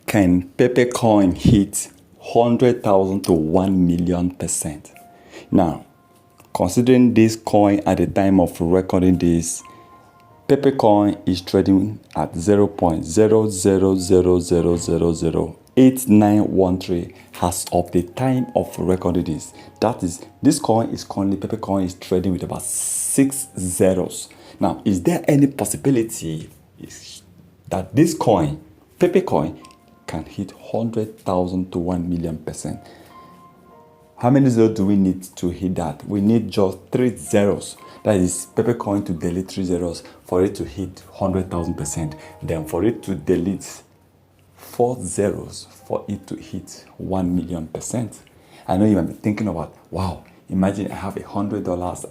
Can Pepe coin hit 100,000 to 1,000,000%? Now, considering this coin at the time of recording this, Pepe coin is trading at 0.0000008913 as of the time of recording this. That is, this coin is currently, Pepe coin is trading with about 6 zeros. Now, is there any possibility that this coin, Pepe coin, can hit 100,000 to 1,000,000%? How many zeros do we need to hit that? We need just 3 zeros. That is, Pepe coin to delete 3 zeros for it to hit 100,000%. Then for it to delete 4 zeros for it to hit 1,000,000%. I know you might be thinking about, wow, imagine I have $100.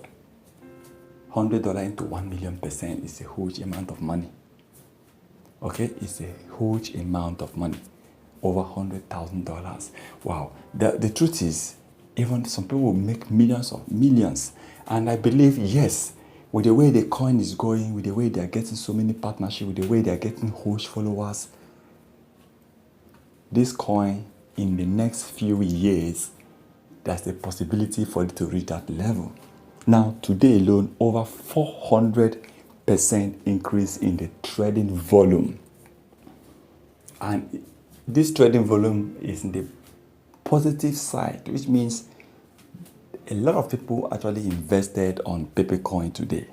$100 into 1,000,000% is a huge amount of money. Okay, it's a huge amount of money. Over $100,000. Wow. The truth is, even some people will make millions of millions. And I believe, yes, with the way the coin is going, with the way they are getting so many partnerships, with the way they are getting huge followers, this coin in the next few years, there's the possibility for it to reach that level. Now, today alone, over 400% increase in the trading volume. And this trading volume is in the positive side, which means a lot of people actually invested on Pepe coin today.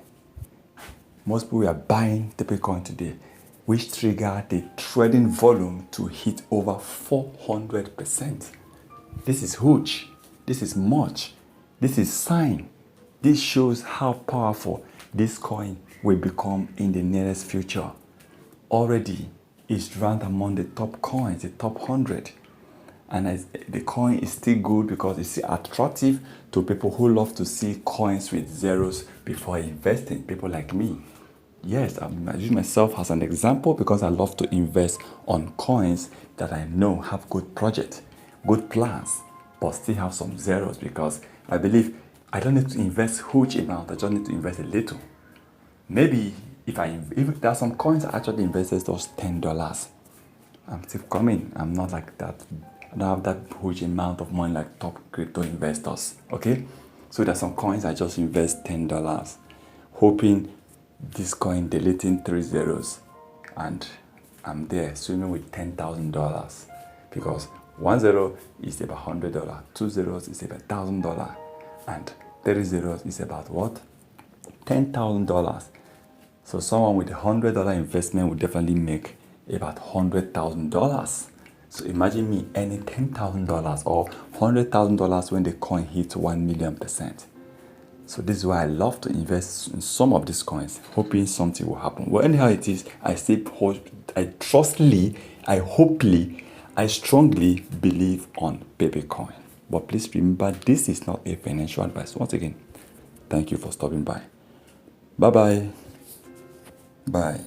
Most people are buying Pepe coin today, which triggered the trading volume to hit over 400%. This is huge. This is much. This is sign. This shows how powerful this coin will become in the nearest future. Already, it's ranked among the top coins, the top 100. And the coin is still good because it's attractive to people who love to see coins with zeros before investing, people like me. Yes, I use myself as an example because I love to invest on coins that I know have good projects, good plans, but still have some zeros because I believe I don't need to invest huge amount, I just need to invest a little. Maybe if there are some coins I actually invested just $10. I'm still coming. I'm not like that. I don't have that huge amount of money like top crypto investors. Okay? So there's some coins I just invest $10, hoping this coin deleting 3 zeros, and I'm there swimming with $10,000 because 1 zero is about $100, 2 zeros is about $1,000, and 3 zeros is about what? $10,000. So someone with $100 investment would definitely make about $100,000. So imagine me earning $10,000 or $100,000 when the coin hits 1,000,000%. So this is why I love to invest in some of these coins, hoping something will happen. Well, anyhow it is, I still hope, I strongly believe on Pepe coin. But please remember, this is not a financial advice. Once again, thank you for stopping by. Bye-bye. Bye.